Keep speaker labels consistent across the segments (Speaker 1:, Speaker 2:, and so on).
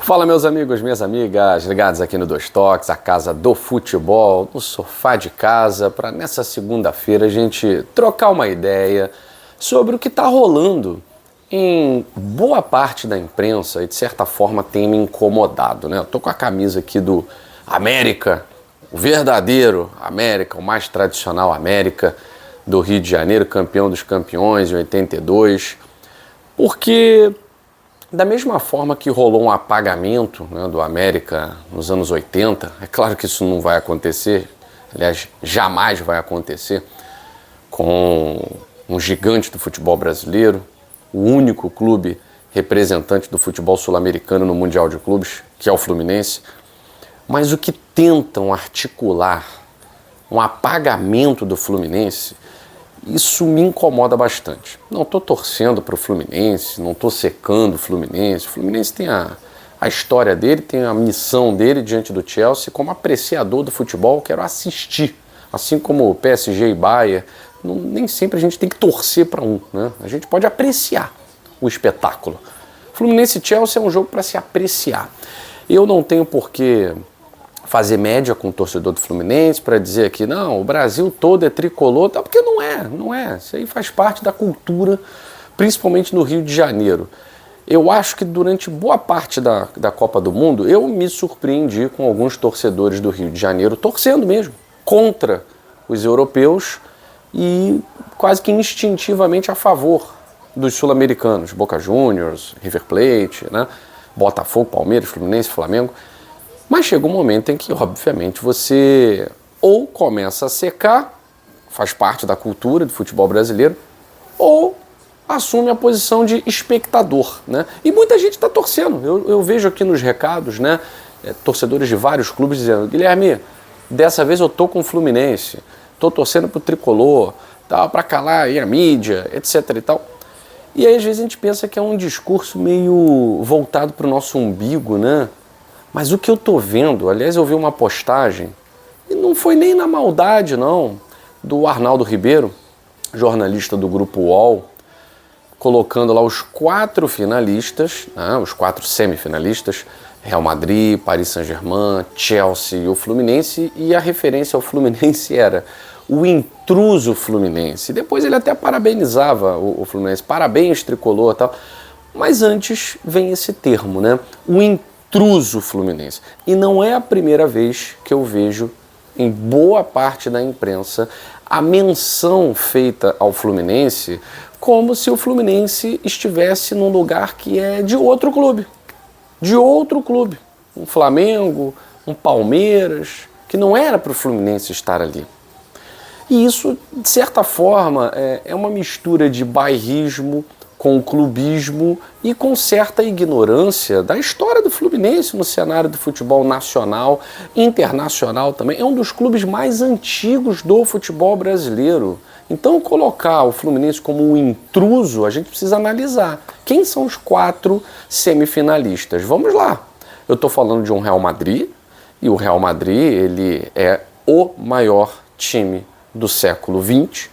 Speaker 1: Fala, meus amigos, minhas amigas, ligados aqui no Dois Toques, a casa do futebol, no sofá de casa, para nessa segunda-feira a gente trocar uma ideia sobre o que está rolando em boa parte da imprensa e de certa forma tem me incomodado, né? Eu tô com a camisa aqui do América, o verdadeiro América, o mais tradicional América do Rio de Janeiro, campeão dos campeões em 82, porque da mesma forma que rolou um apagamento, né, do América nos anos 80, é claro que isso não vai acontecer, aliás, jamais vai acontecer com um gigante do futebol brasileiro, o único clube representante do futebol sul-americano no Mundial de Clubes, que é o Fluminense, mas o que tentam articular um apagamento do Fluminense, isso me incomoda bastante. Não estou torcendo para o Fluminense, não estou secando o Fluminense. O Fluminense tem a história dele, tem a missão dele diante do Chelsea. Como apreciador do futebol, quero assistir. Assim como o PSG e Bayern, nem sempre a gente tem que torcer para um, né? A gente pode apreciar o espetáculo. Fluminense e Chelsea é um jogo para se apreciar. Eu não tenho por que fazer média com o torcedor do Fluminense para dizer que não, o Brasil todo é tricolor, tá, porque não é. Isso aí faz parte da cultura, principalmente no Rio de Janeiro. Eu acho que durante boa parte da Copa do Mundo, eu me surpreendi com alguns torcedores do Rio de Janeiro torcendo mesmo contra os europeus e quase que instintivamente a favor dos sul-americanos, Boca Juniors, River Plate, né? Botafogo, Palmeiras, Fluminense, Flamengo. Mas chega um momento em que, obviamente, você ou começa a secar, faz parte da cultura do futebol brasileiro, ou assume a posição de espectador, né? E muita gente está torcendo. Eu vejo aqui nos recados, né, torcedores de vários clubes dizendo: Guilherme, dessa vez eu tô com o Fluminense, tô torcendo pro tricolor, tá, para calar aí a mídia, etc e tal. E aí às vezes a gente pensa que é um discurso meio voltado para o nosso umbigo, né? Mas o que eu tô vendo, aliás, eu vi uma postagem, e não foi nem na maldade, não, do Arnaldo Ribeiro, jornalista do Grupo UOL, colocando lá os 4 finalistas, né, os 4 semifinalistas, Real Madrid, Paris Saint-Germain, Chelsea e o Fluminense, e a referência ao Fluminense era o intruso Fluminense. Depois ele até parabenizava o Fluminense, parabéns tricolor e tal, mas antes vem esse termo, né, o intruso Fluminense. E não é a primeira vez que eu vejo em boa parte da imprensa a menção feita ao Fluminense como se o Fluminense estivesse num lugar que é de outro clube. Um Flamengo, um Palmeiras, que não era para o Fluminense estar ali. E isso, de certa forma, é uma mistura de bairrismo com clubismo e com certa ignorância da história do Fluminense no cenário do futebol nacional, internacional também. É um dos clubes mais antigos do futebol brasileiro. Então, colocar o Fluminense como um intruso, a gente precisa analisar. Quem são os 4 semifinalistas? Vamos lá. Eu estou falando de um Real Madrid, e o Real Madrid ele é o maior time do século XX,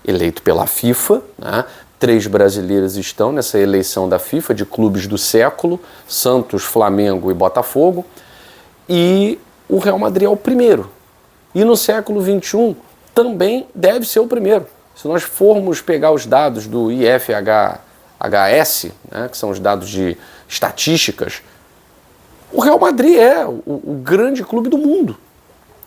Speaker 1: eleito pela FIFA, né? 3 brasileiros estão nessa eleição da FIFA de clubes do século, Santos, Flamengo e Botafogo, e o Real Madrid é o primeiro. E no século XXI também deve ser o primeiro. Se nós formos pegar os dados do IFHS, né, que são os dados de estatísticas, o Real Madrid é o grande clube do mundo.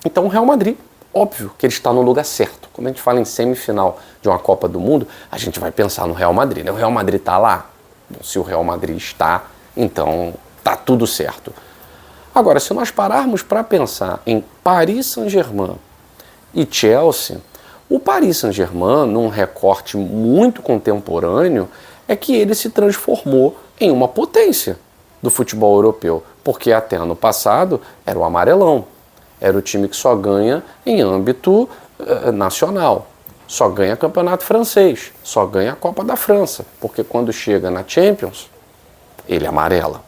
Speaker 1: Então o Real Madrid, óbvio que ele está no lugar certo. Quando a gente fala em semifinal de uma Copa do Mundo, a gente vai pensar no Real Madrid, né? O Real Madrid está lá? Bom, se o Real Madrid está, então tá tudo certo. Agora, se nós pararmos para pensar em Paris Saint-Germain e Chelsea, o Paris Saint-Germain, num recorte muito contemporâneo, é que ele se transformou em uma potência do futebol europeu, porque até ano passado era o amarelão. Era o time que só ganha em âmbito nacional, só ganha campeonato francês, só ganha a Copa da França, porque quando chega na Champions, ele amarela.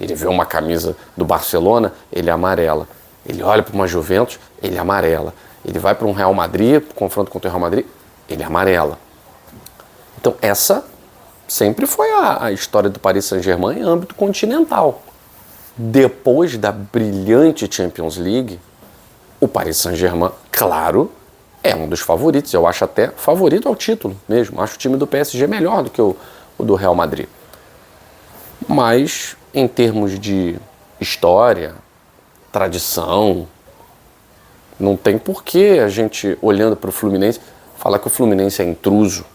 Speaker 1: Ele vê uma camisa do Barcelona, ele amarela. Ele olha para uma Juventus, ele amarela. Ele vai para um Real Madrid, confronto contra o Real Madrid, ele amarela. Então essa sempre foi a história do Paris Saint-Germain em âmbito continental. depois da brilhante Champions League, o Paris Saint-Germain, claro, é um dos favoritos. Eu acho até favorito ao título mesmo. Acho o time do PSG melhor do que o do Real Madrid. Mas, em termos de história, tradição, não tem porquê a gente, olhando para o Fluminense, falar que o Fluminense é intruso.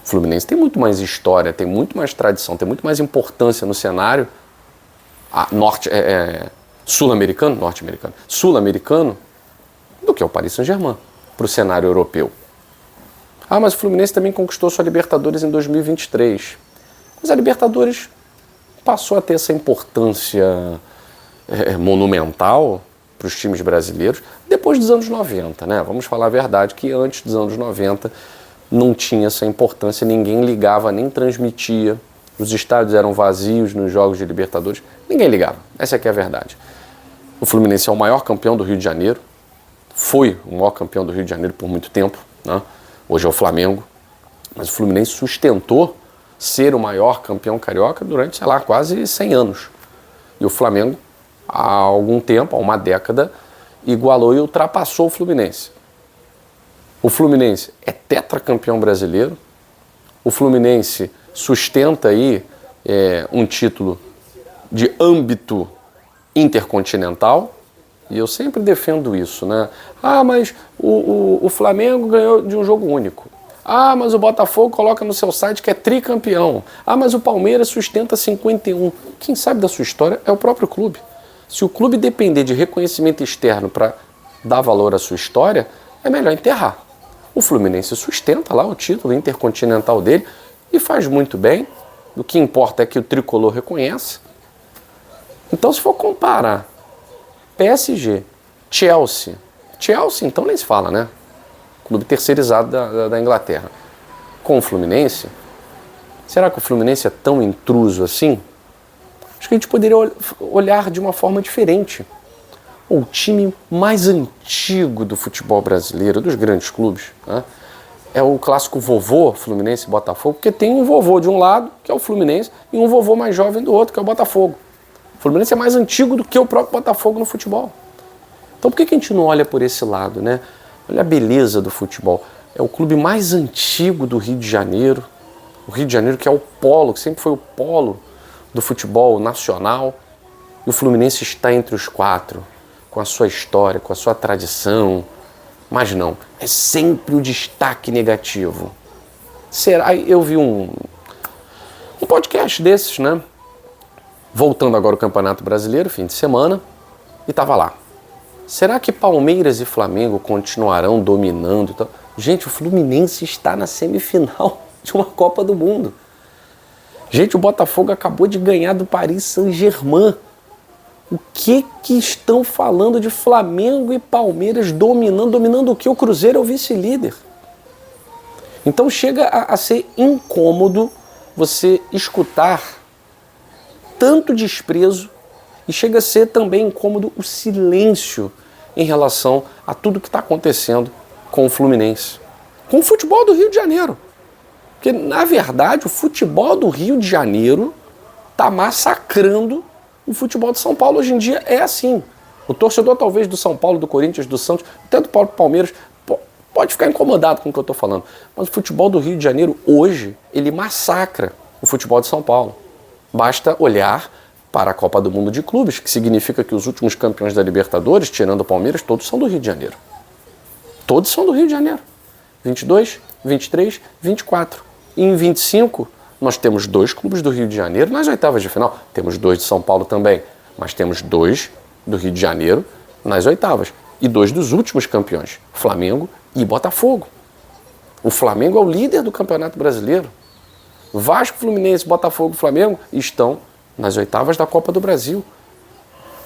Speaker 1: O Fluminense tem muito mais história, tem muito mais tradição, tem muito mais importância no cenário sul-americano do que o Paris Saint-Germain para o cenário europeu. Mas o Fluminense também conquistou sua Libertadores em 2023. Mas a Libertadores passou a ter essa importância monumental para os times brasileiros depois dos anos 90, né? Vamos falar a verdade que antes dos anos 90 não tinha essa importância, ninguém ligava, nem transmitia. Os estádios eram vazios nos jogos de Libertadores, ninguém ligava. Essa aqui é a verdade. O Fluminense é o maior campeão do Rio de Janeiro, foi o maior campeão do Rio de Janeiro por muito tempo, né? Hoje é o Flamengo, mas o Fluminense sustentou ser o maior campeão carioca durante, sei lá, quase 100 anos. E o Flamengo, há algum tempo, há uma década, igualou e ultrapassou o Fluminense. O Fluminense é tetracampeão brasileiro, o Fluminense sustenta aí um título de âmbito intercontinental, e eu sempre defendo isso, né? Mas o Flamengo ganhou de um jogo único. Mas o Botafogo coloca no seu site que é tricampeão. Mas o Palmeiras sustenta 51. Quem sabe da sua história é o próprio clube. Se o clube depender de reconhecimento externo para dar valor à sua história, é melhor enterrar. O Fluminense sustenta lá o título intercontinental dele e faz muito bem. O que importa é que o tricolor reconhece. Então, se for comparar PSG, Chelsea então nem se fala, né? Clube terceirizado da Inglaterra, com o Fluminense, será que o Fluminense é tão intruso assim? Acho que a gente poderia olhar de uma forma diferente. O time mais antigo do futebol brasileiro, dos grandes clubes, né? É o clássico vovô Fluminense e Botafogo, porque tem um vovô de um lado, que é o Fluminense, e um vovô mais jovem do outro, que é o Botafogo. O Fluminense é mais antigo do que o próprio Botafogo no futebol. Então por que a gente não olha por esse lado, né? Olha a beleza do futebol. É o clube mais antigo do Rio de Janeiro. O Rio de Janeiro que é o polo, que sempre foi o polo do futebol nacional. E o Fluminense está entre os quatro, com a sua história, com a sua tradição. Mas não, é sempre o destaque negativo. Será? Eu vi um podcast desses, né? Voltando agora ao Campeonato Brasileiro, fim de semana, e tava lá. Será que Palmeiras e Flamengo continuarão dominando? Gente, o Fluminense está na semifinal de uma Copa do Mundo. Gente, o Botafogo acabou de ganhar do Paris Saint-Germain. O que estão falando de Flamengo e Palmeiras dominando? Dominando o quê? O Cruzeiro é o vice-líder. Então chega a ser incômodo você escutar tanto desprezo e chega a ser também incômodo o silêncio em relação a tudo que está acontecendo com o Fluminense. Com o futebol do Rio de Janeiro. Porque, na verdade, o futebol do Rio de Janeiro está massacrando o futebol de São Paulo. Hoje em dia é assim. O torcedor, talvez, do São Paulo, do Corinthians, do Santos, até do próprio Palmeiras, pode ficar incomodado com o que eu estou falando. Mas o futebol do Rio de Janeiro, hoje, ele massacra o futebol de São Paulo. Basta olhar para a Copa do Mundo de Clubes, que significa que os últimos campeões da Libertadores, tirando o Palmeiras, todos são do Rio de Janeiro. Todos são do Rio de Janeiro. 22, 23, 24. E em 25, nós temos 2 clubes do Rio de Janeiro nas oitavas de final. Temos 2 de São Paulo também, mas temos 2 do Rio de Janeiro nas oitavas. E 2 dos últimos campeões, Flamengo e Botafogo. O Flamengo é o líder do Campeonato Brasileiro. Vasco, Fluminense, Botafogo e Flamengo estão nas oitavas da Copa do Brasil.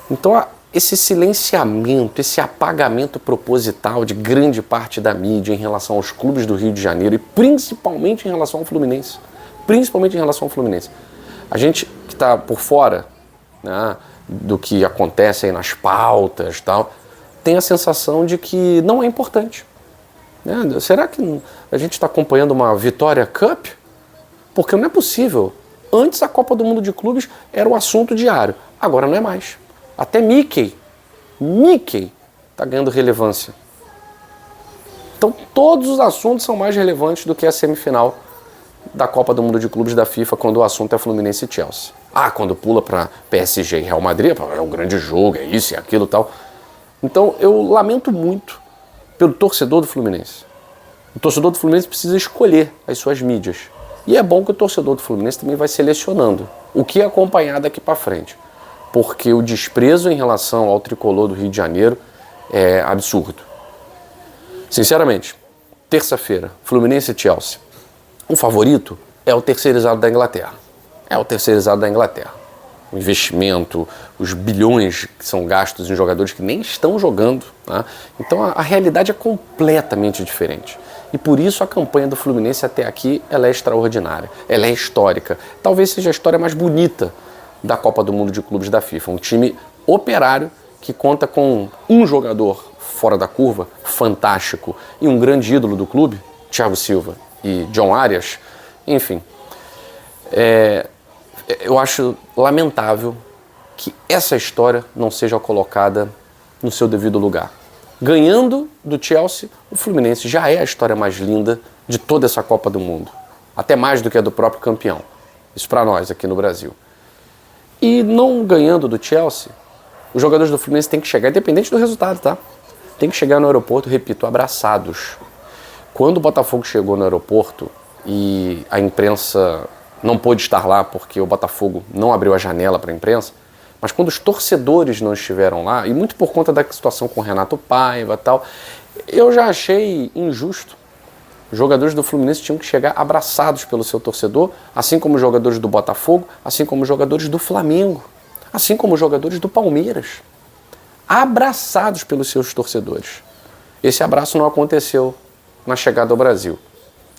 Speaker 1: Então, esse silenciamento, esse apagamento proposital de grande parte da mídia em relação aos clubes do Rio de Janeiro e principalmente em relação ao Fluminense. Principalmente em relação ao Fluminense. A gente que está por fora, né, do que acontece aí nas pautas e tal, tem a sensação de que não é importante. Né? Será que a gente está acompanhando uma Vitória Cup? Porque não é possível. Antes a Copa do Mundo de Clubes era um assunto diário. Agora não é mais. Até Mickey está ganhando relevância. Então todos os assuntos são mais relevantes do que a semifinal da Copa do Mundo de Clubes da FIFA, quando o assunto é Fluminense e Chelsea. Quando pula para PSG e Real Madrid, é um grande jogo, é isso e aquilo e tal. Então eu lamento muito pelo torcedor do Fluminense. O torcedor do Fluminense precisa escolher as suas mídias. E é bom que o torcedor do Fluminense também vai selecionando o que acompanhar daqui para frente. Porque o desprezo em relação ao tricolor do Rio de Janeiro é absurdo. Sinceramente, terça-feira, Fluminense e Chelsea. O favorito é o terceirizado da Inglaterra. É o terceirizado da Inglaterra. O investimento, os bilhões que são gastos em jogadores que nem estão jogando. Tá? Então a realidade é completamente diferente. E por isso a campanha do Fluminense até aqui ela é extraordinária. Ela é histórica. Talvez seja a história mais bonita da Copa do Mundo de Clubes da FIFA. Um time operário que conta com um jogador fora da curva, fantástico, e um grande ídolo do clube, Thiago Silva e John Arias. Enfim, eu acho lamentável que essa história não seja colocada no seu devido lugar. Ganhando do Chelsea, o Fluminense já é a história mais linda de toda essa Copa do Mundo. Até mais do que a do próprio campeão. Isso para nós aqui no Brasil. E não ganhando do Chelsea, os jogadores do Fluminense têm que chegar, independente do resultado, tá? Tem que chegar no aeroporto, repito, abraçados. Quando o Botafogo chegou no aeroporto e a imprensa não pôde estar lá porque o Botafogo não abriu a janela para a imprensa, mas quando os torcedores não estiveram lá, e muito por conta da situação com o Renato Paiva e tal, eu já achei injusto. Os jogadores do Fluminense tinham que chegar abraçados pelo seu torcedor, assim como os jogadores do Botafogo, assim como os jogadores do Flamengo, assim como os jogadores do Palmeiras. Abraçados pelos seus torcedores. Esse abraço não aconteceu na chegada ao Brasil.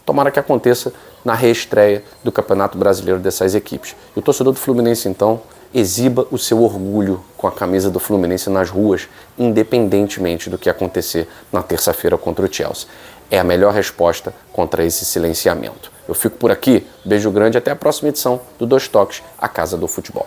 Speaker 1: Tomara que aconteça na reestreia do Campeonato Brasileiro dessas equipes. E o torcedor do Fluminense, então, exiba o seu orgulho com a camisa do Fluminense nas ruas, independentemente do que acontecer na terça-feira contra o Chelsea. É a melhor resposta contra esse silenciamento. Eu fico por aqui, beijo grande e até a próxima edição do Dois Toques, a Casa do Futebol.